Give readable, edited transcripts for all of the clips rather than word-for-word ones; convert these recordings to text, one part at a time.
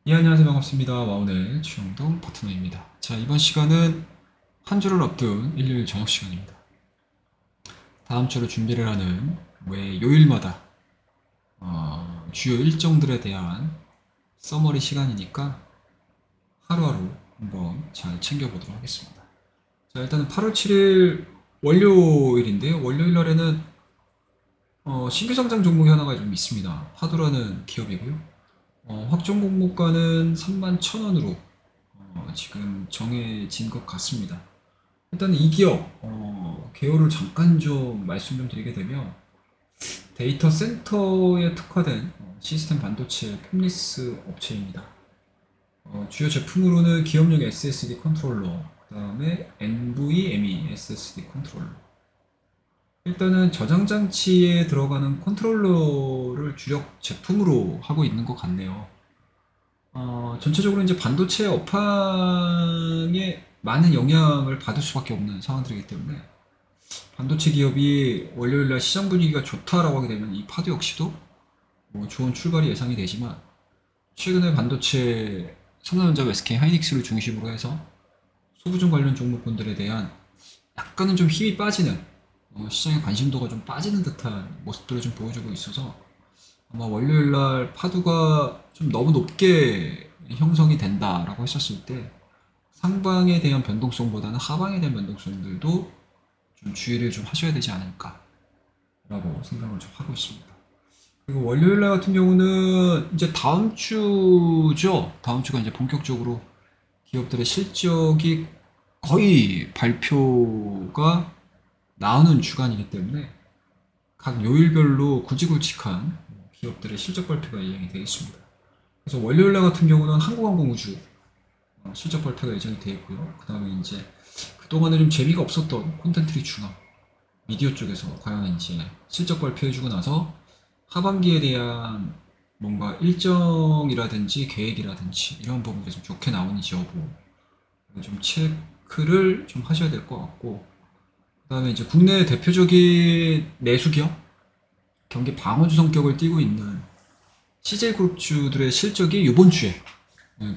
예, 안녕하세요. 반갑습니다. 와운의 최영동 파트너입니다. 자, 이번 시간은 한 주를 앞둔 일요일 저녁 시간입니다. 다음 주를 준비를 하는 매 요일마다 주요 일정들에 대한 서머리 시간이니까 하루하루 한번 잘 챙겨보도록 하겠습니다. 자, 일단은 8월 7일 월요일인데요. 월요일 날에는 신규 상장 종목이 하나가 좀 있습니다. 파도라는 기업이고요. 확정 공모가는 31,000원으로 지금 정해진 것 같습니다. 일단 이 기업 개요를 잠깐 좀 말씀 좀 드리게 되면 데이터 센터에 특화된 시스템 반도체 팹리스 업체입니다. 주요 제품으로는 기업용 SSD 컨트롤러, 그 다음에 NVMe SSD 컨트롤러. 일단은 저장 장치에 들어가는 컨트롤러를 주력 제품으로 하고 있는 것 같네요. 전체적으로 이제 반도체 업황에 많은 영향을 받을 수밖에 없는 상황들이기 때문에 반도체 기업이 월요일날 시장 분위기가 좋다라고 하게 되면 이 파도 역시도 뭐 좋은 출발이 예상이 되지만 최근에 반도체 삼성전자, SK 하이닉스를 중심으로 해서 소부정 관련 종목군들에 대한 약간은 좀 힘이 빠지는 시장의 관심도가 좀 빠지는 듯한 모습들을 좀 보여주고 있어서 아마 월요일날 파도가 좀 너무 높게 형성이 된다라고 했었을 때 상방에 대한 변동성보다는 하방에 대한 변동성들도 좀 주의를 좀 하셔야 되지 않을까라고 생각을 좀 하고 있습니다. 그리고 월요일날 같은 경우는 이제 다음 주죠. 다음 주가 이제 본격적으로 기업들의 실적이 거의 발표가 나오는 주간이기 때문에 각 요일별로 굵직굵직한 기업들의 실적 발표가 예정이 되어 있습니다. 그래서 월요일날 같은 경우는 한국항공우주 실적 발표가 예정이 되어 있고요. 그 다음에 이제 그동안에 좀 재미가 없었던 콘텐츠리 준화 미디어 쪽에서 과연 이제 실적 발표해주고 나서 하반기에 대한 뭔가 일정이라든지 계획이라든지 이런 부분이 좀 좋게 나오는지 여부 좀 체크를 좀 하셔야 될 것 같고, 그 다음에 이제 국내 대표적인 내수기업 경기 방어주 성격을 띠고 있는 CJ그룹주들의 실적이 이번 주에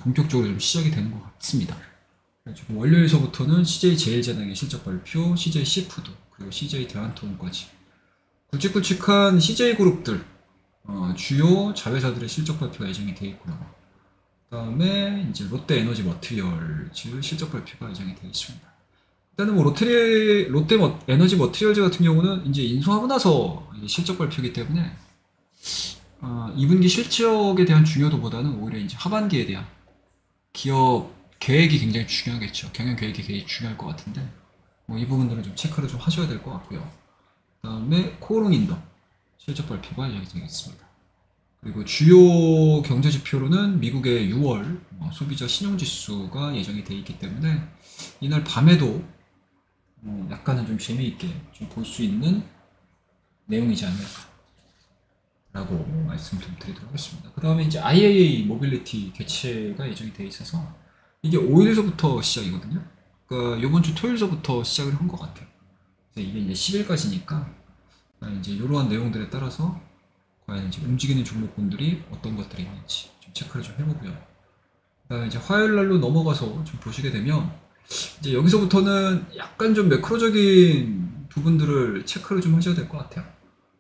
본격적으로 좀 시작이 되는 것 같습니다. 지금 월요일서부터는 CJ제일제당의 실적 발표, CJ시푸드, 그리고 CJ대한통운까지 굵직굵직한 CJ그룹들 주요 자회사들의 실적 발표가 예정이 되어 있고요. 그 다음에 이제 롯데에너지 머티리얼즈 실적 발표가 예정이 되어 있습니다. 일단은 뭐 롯데 에너지 머티리얼즈 같은 경우는 이제 인수하고 나서 이제 실적 발표이기 때문에 2분기 실적에 대한 중요도보다는 오히려 이제 하반기에 대한 기업 계획이 굉장히 중요하겠죠. 경영 계획이 굉장히 중요할 것 같은데 뭐 이 부분들은 좀 체크를 좀 하셔야 될 것 같고요. 그다음에 코오롱인더 실적 발표가 예정이 되어 있습니다. 그리고 주요 경제 지표로는 미국의 6월 소비자 신용지수가 예정이 되어 있기 때문에 이날 밤에도 약간은 좀 재미있게 좀 볼 수 있는 내용이지 않을까라고 말씀 좀 드리도록 하겠습니다. 그 다음에 이제 IAA 모빌리티 개최가 예정이 되어 있어서 이게 5일서부터 시작이거든요. 그러니까 이번 주 토요일서부터 시작을 한 것 같아요. 그래서 이게 이제 10일까지니까 이제 이러한 내용들에 따라서 과연 이제 움직이는 종목군들이 어떤 것들이 있는지 좀 체크를 좀 해보고요. 그다음에 이제 화요일 날로 넘어가서 좀 보시게 되면 이제 여기서부터는 약간 좀 매크로적인 부분들을 체크를 좀 하셔야 될 것 같아요.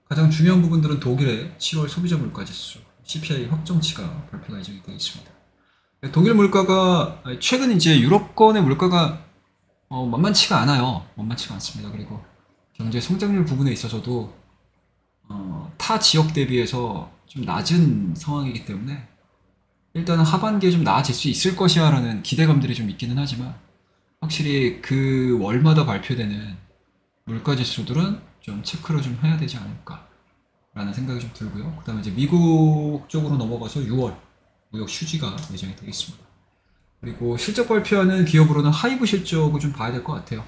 가장 중요한 부분들은 독일의 7월 소비자 물가지수 CPI 확정치가 발표가 예정이 되어 있습니다. 독일 물가가 최근 이제 유럽권의 물가가 만만치가 않아요. 만만치가 않습니다. 그리고 경제 성장률 부분에 있어서도 타 지역 대비해서 좀 낮은 상황이기 때문에 일단은 하반기에 좀 나아질 수 있을 것이야 라는 기대감들이 좀 있기는 하지만 확실히 그 월마다 발표되는 물가 지수들은 좀 체크를 좀 해야 되지 않을까 라는 생각이 좀 들고요. 그 다음에 이제 미국 쪽으로 넘어가서 6월 무역 휴지가 예정이 되겠습니다. 그리고 실적 발표하는 기업으로는 하이브 실적을 좀 봐야 될 것 같아요.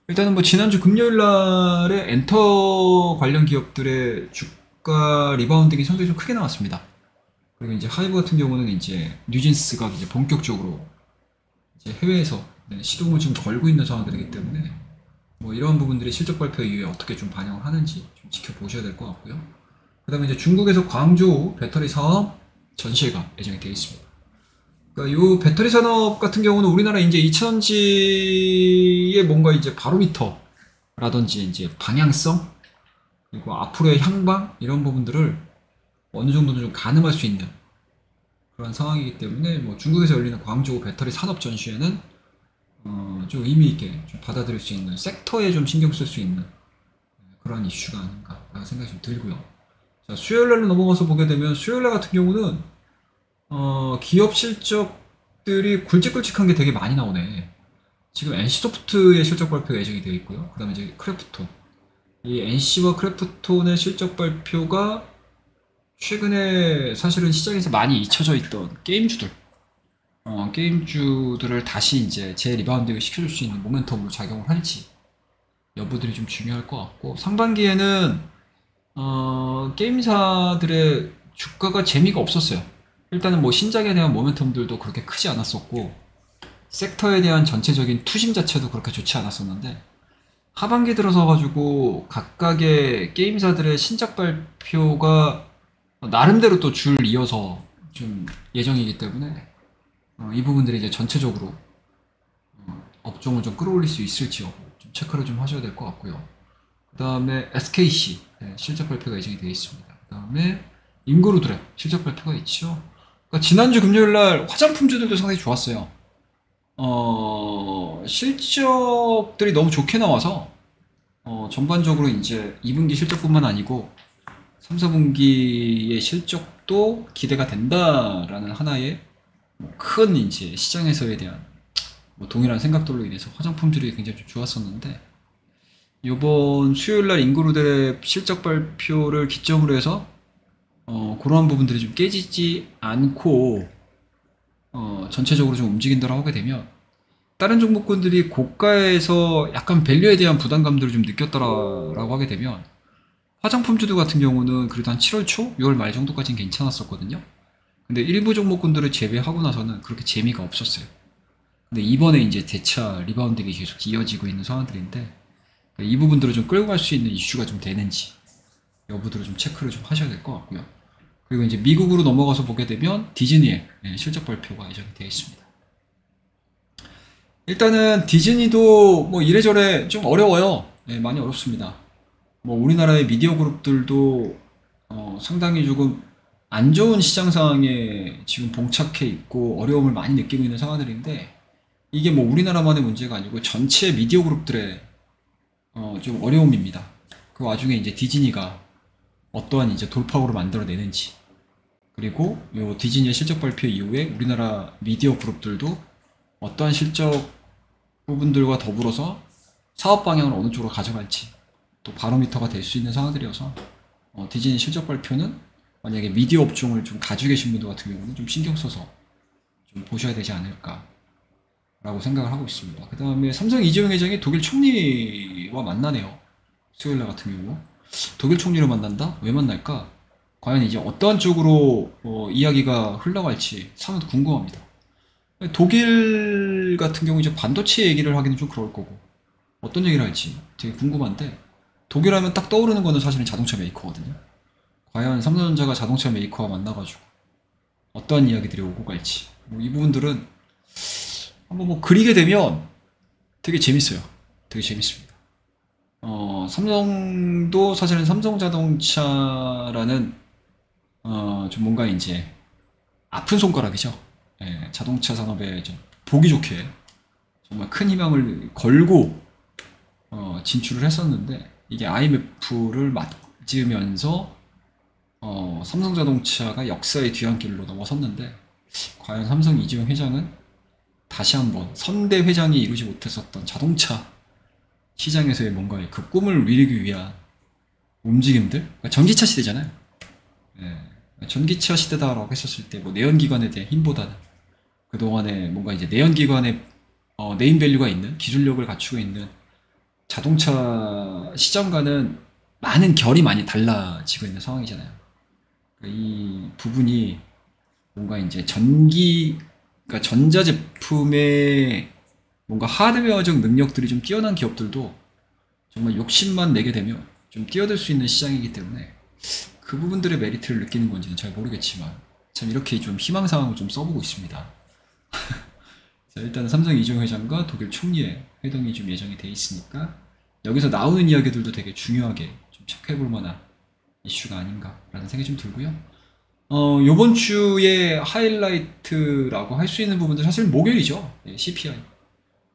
일단은 뭐 지난주 금요일 날에 엔터 관련 기업들의 주가 리바운딩이 상당히 좀 크게 나왔습니다. 그리고 이제 하이브 같은 경우는 이제 뉴진스가 이제 본격적으로 이제 해외에서 시동을 지금 걸고 있는 상황들이기 때문에 뭐 이런 부분들이 실적 발표 이후에 어떻게 좀 반영을 하는지 좀 지켜보셔야 될 것 같고요. 그 다음에 이제 중국에서 광저우 배터리 사업 전시회가 예정이 되어 있습니다. 그러니까 요 배터리 산업 같은 경우는 우리나라 이제 2000년지에 뭔가 이제 바로미터라든지 이제 방향성 그리고 앞으로의 향방 이런 부분들을 어느 정도는 좀 가늠할 수 있는 그런 상황이기 때문에 뭐 중국에서 열리는 광저우 배터리 산업 전시회는 좀 의미 있게 좀 받아들일 수 있는 섹터에 좀 신경 쓸 수 있는 그런 이슈가 아닌가 생각이 좀 들고요. 자, 수요일날로 넘어가서 보게 되면 수요일날 같은 경우는 기업 실적들이 굵직굵직한 게 되게 많이 나오네. 지금 NC소프트의 실적 발표 예정이 되어 있고요. 그 다음에 이제 크래프톤. 이 NC와 크래프톤의 실적 발표가 최근에 사실은 시장에서 많이 잊혀져 있던 게임주들을 다시 이제 재리바운딩을 시켜줄 수 있는 모멘텀으로 작용을 할지 여부들이 좀 중요할 것 같고 상반기에는 게임사들의 주가가 재미가 없었어요. 일단은 뭐 신작에 대한 모멘텀들도 그렇게 크지 않았었고 섹터에 대한 전체적인 투심 자체도 그렇게 좋지 않았었는데 하반기 들어서 가지고 각각의 게임사들의 신작 발표가 나름대로 또 줄 이어서 좀 예정이기 때문에 이 부분들이 이제 전체적으로 업종을 좀 끌어올릴 수 있을지 여부 좀 체크를 좀 하셔야 될 것 같고요. 그 다음에 SKC 실적 발표가 예정이 되어 있습니다. 그 다음에 인그루드랩 실적 발표가 있죠. 그러니까 지난주 금요일날 화장품주들도 상당히 좋았어요. 실적들이 너무 좋게 나와서 전반적으로 이제 2분기 실적뿐만 아니고 3, 4분기의 실적도 기대가 된다라는 하나의 큰 이제 시장에서에 대한 동일한 생각들로 인해서 화장품들이 굉장히 좀 좋았었는데 이번 수요일날 인그루드랩 실적 발표를 기점으로 해서 그러한 부분들이 좀 깨지지 않고 전체적으로 좀 움직인다고 하게 되면 다른 종목군들이 고가에서 약간 밸류에 대한 부담감들을 좀 느꼈다라고 하게 되면 화장품주들 같은 경우는 그래도 한 7월 초, 6월 말 정도까지는 괜찮았었거든요. 근데 일부 종목군들을 제외하고 나서는 그렇게 재미가 없었어요. 근데 이번에 이제 대차 리바운딩이 계속 이어지고 있는 상황들인데 이 부분들을 좀 끌고 갈 수 있는 이슈가 좀 되는지 여부들을 좀 체크를 좀 하셔야 될 것 같고요. 그리고 이제 미국으로 넘어가서 보게 되면 디즈니의 실적 발표가 예정이 되어 있습니다. 일단은 디즈니도 뭐 이래저래 좀 어려워요. 많이 어렵습니다. 뭐 우리나라의 미디어 그룹들도 상당히 조금 안 좋은 시장 상황에 지금 봉착해 있고 어려움을 많이 느끼고 있는 상황들인데 이게 뭐 우리나라만의 문제가 아니고 전체 미디어 그룹들의 좀 어려움입니다. 그 와중에 이제 디즈니가 어떠한 이제 돌파구를 만들어내는지 그리고 요 디즈니의 실적 발표 이후에 우리나라 미디어 그룹들도 어떠한 실적 부분들과 더불어서 사업 방향을 어느 쪽으로 가져갈지 또 바로미터가 될 수 있는 상황들이어서 디즈니 실적 발표는 만약에 미디어 업종을 좀 가지고 계신 분들 같은 경우는 좀 신경 써서 좀 보셔야 되지 않을까 라고 생각을 하고 있습니다. 그 다음에 삼성 이재용 회장이 독일 총리와 만나네요. 수요일날 같은 경우 독일 총리를 만난다? 왜 만날까? 과연 이제 어떠한 쪽으로 이야기가 흘러갈지 상당히 궁금합니다. 독일 같은 경우 이제 반도체 얘기를 하기는 좀 그럴 거고 어떤 얘기를 할지 되게 궁금한데 독일 하면 딱 떠오르는 거는 사실은 자동차 메이커거든요. 과연 삼성전자가 자동차 메이커와 만나가지고 어떠한 이야기들이 오고 갈지 이 부분들은 한번 뭐 그리게 되면 되게 재밌어요. 되게 재밌습니다. 삼성도 사실은 삼성자동차라는 좀 뭔가 이제 아픈 손가락이죠. 자동차 산업에 좀 보기 좋게 정말 큰 희망을 걸고 진출을 했었는데 이게 IMF를 맞으면서 삼성자동차가 역사의 뒤안길로 넘어섰는데 과연 삼성 이재용 회장은 다시 한번 선대 회장이 이루지 못했었던 자동차 시장에서의 뭔가의 그 꿈을 이루기 위한 움직임들 그러니까 전기차 시대잖아요. 전기차 시대다라고 했었을 때 뭐 내연기관에 대한 힘보다는 그동안에 뭔가 이제 내연기관의 네임밸류가 있는 기술력을 갖추고 있는 자동차 시장과는 많은 결이 많이 달라지고 있는 상황이잖아요. 이 부분이 뭔가 이제 그러니까 전자제품의 뭔가 하드웨어적 능력들이 좀 뛰어난 기업들도 정말 욕심만 내게 되면 좀 뛰어들 수 있는 시장이기 때문에 그 부분들의 메리트를 느끼는 건지는 잘 모르겠지만 참 이렇게 좀 희망사항을 좀 써보고 있습니다. 자, 일단 삼성 이종 회장과 독일 총리의 회동이 좀 예정이 돼 있으니까 여기서 나오는 이야기들도 되게 중요하게 좀 체크해 볼 만한 이슈가 아닌가라는 생각이 좀 들고요. 요번 주에 하이라이트라고 할 수 있는 부분도 사실 목요일이죠. 예, CPI.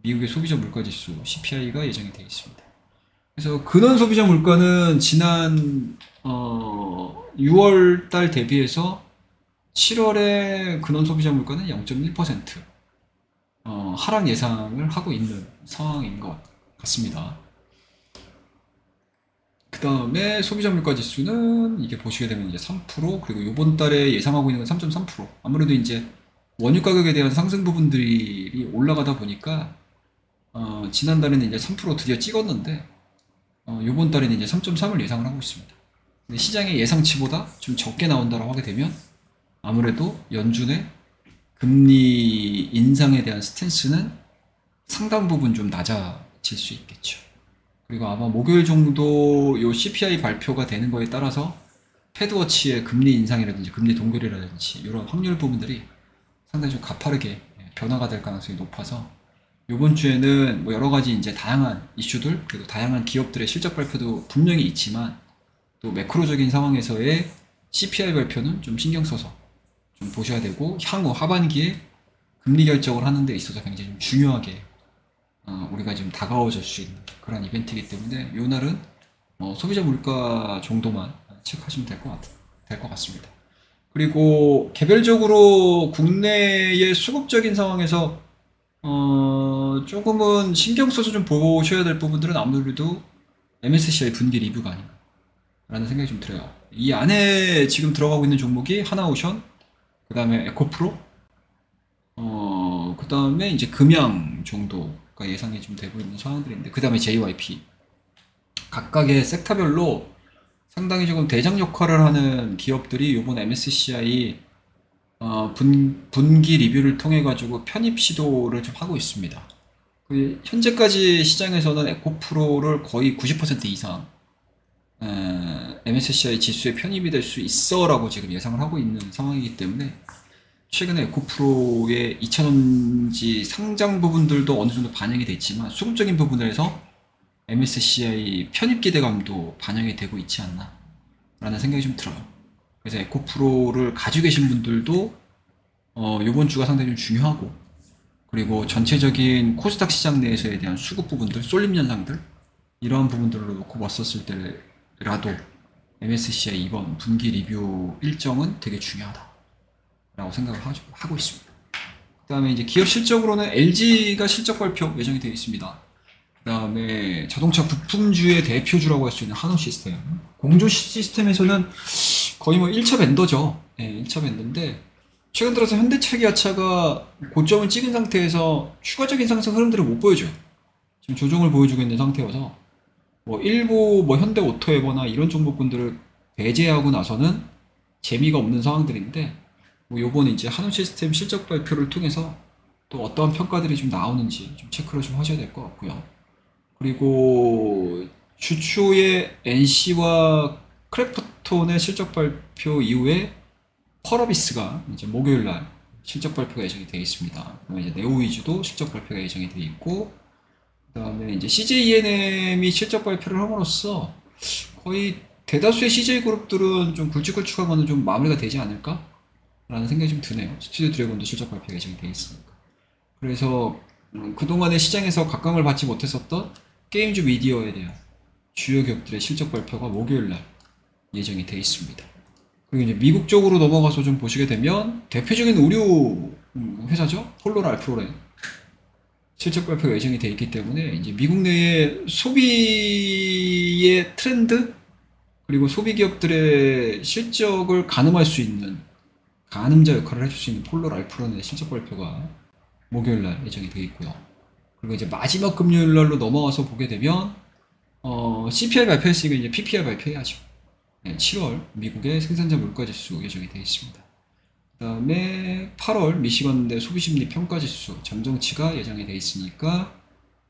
미국의 소비자 물가지수 CPI가 예정이 되어 있습니다. 그래서 근원 소비자 물가는 지난 6월 달 대비해서 7월에 근원 소비자 물가는 0.1% 하락 예상을 하고 있는 상황인 것 같습니다. 그 다음에 소비자 물가 지수는 이게 보시게 되면 이제 3% 그리고 이번 달에 예상하고 있는 건 3.3%. 아무래도 이제 원유 가격에 대한 상승 부분들이 올라가다 보니까 지난달에는 이제 3% 드디어 찍었는데 이번 달에는 이제 3.3을 예상을 하고 있습니다. 근데 시장의 예상치보다 좀 적게 나온다고 하게 되면 아무래도 연준의 금리 인상에 대한 스탠스는 상당 부분 좀 낮아질 수 있겠죠. 그리고 아마 목요일 정도 요 CPI 발표가 되는 거에 따라서 패드워치의 금리 인상이라든지 금리 동결이라든지 이런 확률 부분들이 상당히 좀 가파르게 변화가 될 가능성이 높아서 이번 주에는 뭐 여러 가지 이제 다양한 이슈들 그리고 다양한 기업들의 실적 발표도 분명히 있지만 또 매크로적인 상황에서의 CPI 발표는 좀 신경 써서 좀 보셔야 되고 향후 하반기에 금리 결정을 하는 데 있어서 굉장히 좀 중요하게 우리가 지금 다가워질 수 있는 그런 이벤트이기 때문에 이 날은 소비자 물가 정도만 체크하시면 될 것 같습니다. 그리고 개별적으로 국내의 수급적인 상황에서 조금은 신경 써서 좀 보셔야 될 부분들은 아무래도 MSCI 분기 리뷰가 아닌가 라는 생각이 좀 들어요. 이 안에 지금 들어가고 있는 종목이 하나오션, 그 다음에 에코프로, 그 다음에 이제 금양 정도가 예상이 좀 되고 있는 상황들인데, 그 다음에 JYP. 각각의 섹터별로 상당히 조금 대장 역할을 하는 기업들이 이번 MSCI 분기 리뷰를 통해 가지고 편입 시도를 좀 하고 있습니다. 현재까지 시장에서는 에코프로를 거의 90% 이상 MSCI 지수에 편입이 될 수 있어라고 지금 예상을 하고 있는 상황이기 때문에 최근에 에코프로의 2차전지 상장 부분들도 어느 정도 반영이 됐지만 수급적인 부분에서 MSCI 편입 기대감도 반영이 되고 있지 않나 라는 생각이 좀 들어요. 그래서 에코프로를 가지고 계신 분들도 이번 주가 상당히 좀 중요하고 그리고 전체적인 코스닥 시장 내에서에 대한 수급 부분들, 쏠림 현상들 이러한 부분들을 놓고 봤었을 때라도 MSCI 이번 분기 리뷰 일정은 되게 중요하다 라고 생각을 하고 있습니다. 그 다음에 이제 기업 실적으로는 LG가 실적 발표 예정이 되어 있습니다. 그 다음에 자동차 부품주의 대표주라고 할 수 있는 한호시스템. 공조 시스템에서는 거의 뭐 1차 벤더죠. 네, 1차 벤더인데 최근 들어서 현대차기아차가 고점을 찍은 상태에서 추가적인 상승 흐름들을 못 보여줘요. 지금 조정을 보여주고 있는 상태여서 뭐 일부 뭐 현대오토에거나 이런 종목군들을 배제하고 나서는 재미가 없는 상황들인데 뭐 요번 이제 한호시스템 실적 발표를 통해서 또 어떠한 평가들이 좀 나오는지 좀 체크를 좀 하셔야 될 것 같고요. 그리고 주초에 NC와 크래프톤의 실적 발표 이후에 펄어비스가 이제 목요일 날 실적 발표가 예정이 되어 있습니다. 이제 네오위즈도 실적 발표가 예정이 되어 있고, 그 다음에 이제 CJENM이 실적 발표를 함으로써 거의 대다수의 CJ 그룹들은 좀 굵직굵직하거나 좀 마무리가 되지 않을까? 라는 생각이 좀 드네요. 스튜디오 드래곤도 실적 발표가 예정이 되어 있으니까. 그래서 그동안의 시장에서 각광을 받지 못했었던 게임즈 미디어에 대한 주요 기업들의 실적 발표가 목요일 날 예정이 되어 있습니다. 그리고 이제 미국 쪽으로 넘어가서 좀 보시게 되면 대표적인 의류 회사죠. 폴로라 알프로렌 실적 발표가 예정이 되어 있기 때문에 이제 미국 내의 소비의 트렌드 그리고 소비 기업들의 실적을 가늠할 수 있는 가늠자 역할을 해줄 수 있는 폴로라 알프로렌의 실적 발표가 목요일 날 예정이 되어 있고요. 그리고 이제 마지막 금요일 날로 넘어와서 보게 되면 CPI 발표했으니까 이제 PPI 발표해야죠. 네, 7월 미국의 생산자 물가지수 예정이 되어 있습니다. 그 다음에 8월 미시건대 소비심리 평가지수 잠정치가 예정이 되어 있으니까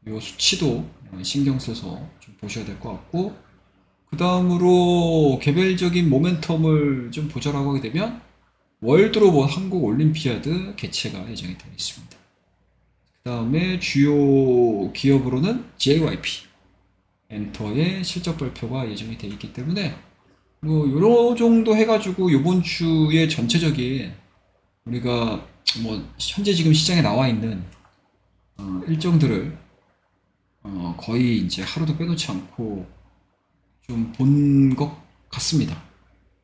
이 수치도 신경 써서 좀 보셔야 될 것 같고, 그 다음으로 개별적인 모멘텀을 좀 보자라고 하게 되면 월드로봇 한국 올림피아드 개최가 예정이 되어 있습니다. 그 다음에 주요 기업으로는 JYP 엔터의 실적 발표가 예정이 되어 있기 때문에 뭐 요런 정도 해가지고 요번 주의 전체적인 우리가 뭐 현재 지금 시장에 나와 있는 일정들을 거의 이제 하루도 빼놓지 않고 좀 본 것 같습니다.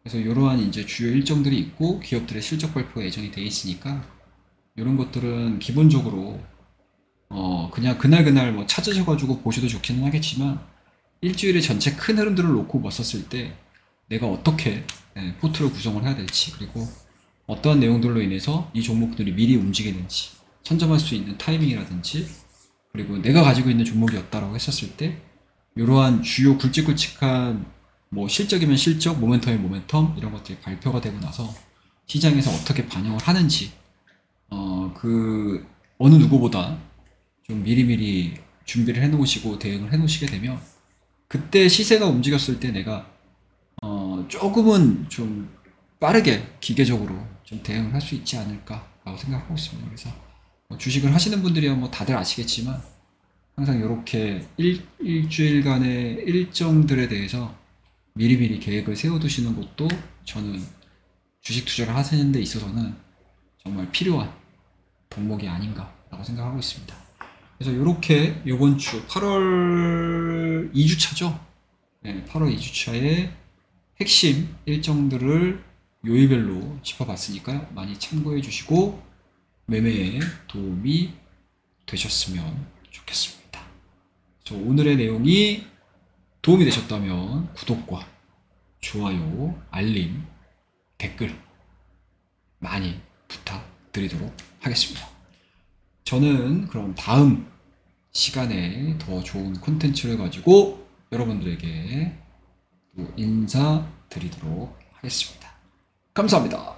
그래서 이러한 이제 주요 일정들이 있고 기업들의 실적 발표가 예정이 돼 있으니까 이런 것들은 기본적으로 그냥 그날 뭐 찾으셔가지고 보셔도 좋기는 하겠지만 일주일의 전체 큰 흐름들을 놓고 봤었을 때 내가 어떻게 포트를 구성을 해야 될지 그리고 어떠한 내용들로 인해서 이 종목들이 미리 움직이는지 선점할 수 있는 타이밍이라든지 그리고 내가 가지고 있는 종목이었다라고 했었을 때 이러한 주요 굵직굵직한 뭐 실적이면 실적, 모멘텀이면 모멘텀 이런 것들이 발표가 되고 나서 시장에서 어떻게 반영을 하는지 그 어느 누구보다 좀 미리미리 준비를 해놓으시고 대응을 해놓으시게 되면 그때 시세가 움직였을 때 내가 조금은 좀 빠르게 기계적으로 좀 대응을 할 수 있지 않을까라고 생각하고 있습니다. 그래서 주식을 하시는 분들이야 뭐 다들 아시겠지만 항상 이렇게 일주일간의 일정들에 대해서 미리미리 계획을 세워두시는 것도 저는 주식 투자를 하시는 데 있어서는 정말 필요한 덕목이 아닌가라고 생각하고 있습니다. 그래서 이렇게 이번 주 8월 2주차죠. 네, 8월 2주차의 핵심 일정들을 요일별로 짚어봤으니까요. 많이 참고해 주시고 매매에 도움이 되셨으면 좋겠습니다. 그래서 오늘의 내용이 도움이 되셨다면 구독과 좋아요, 알림, 댓글 많이 부탁드리도록 하겠습니다. 저는 그럼 다음 시간에 더 좋은 콘텐츠를 가지고 여러분들에게 또 인사드리도록 하겠습니다. 감사합니다.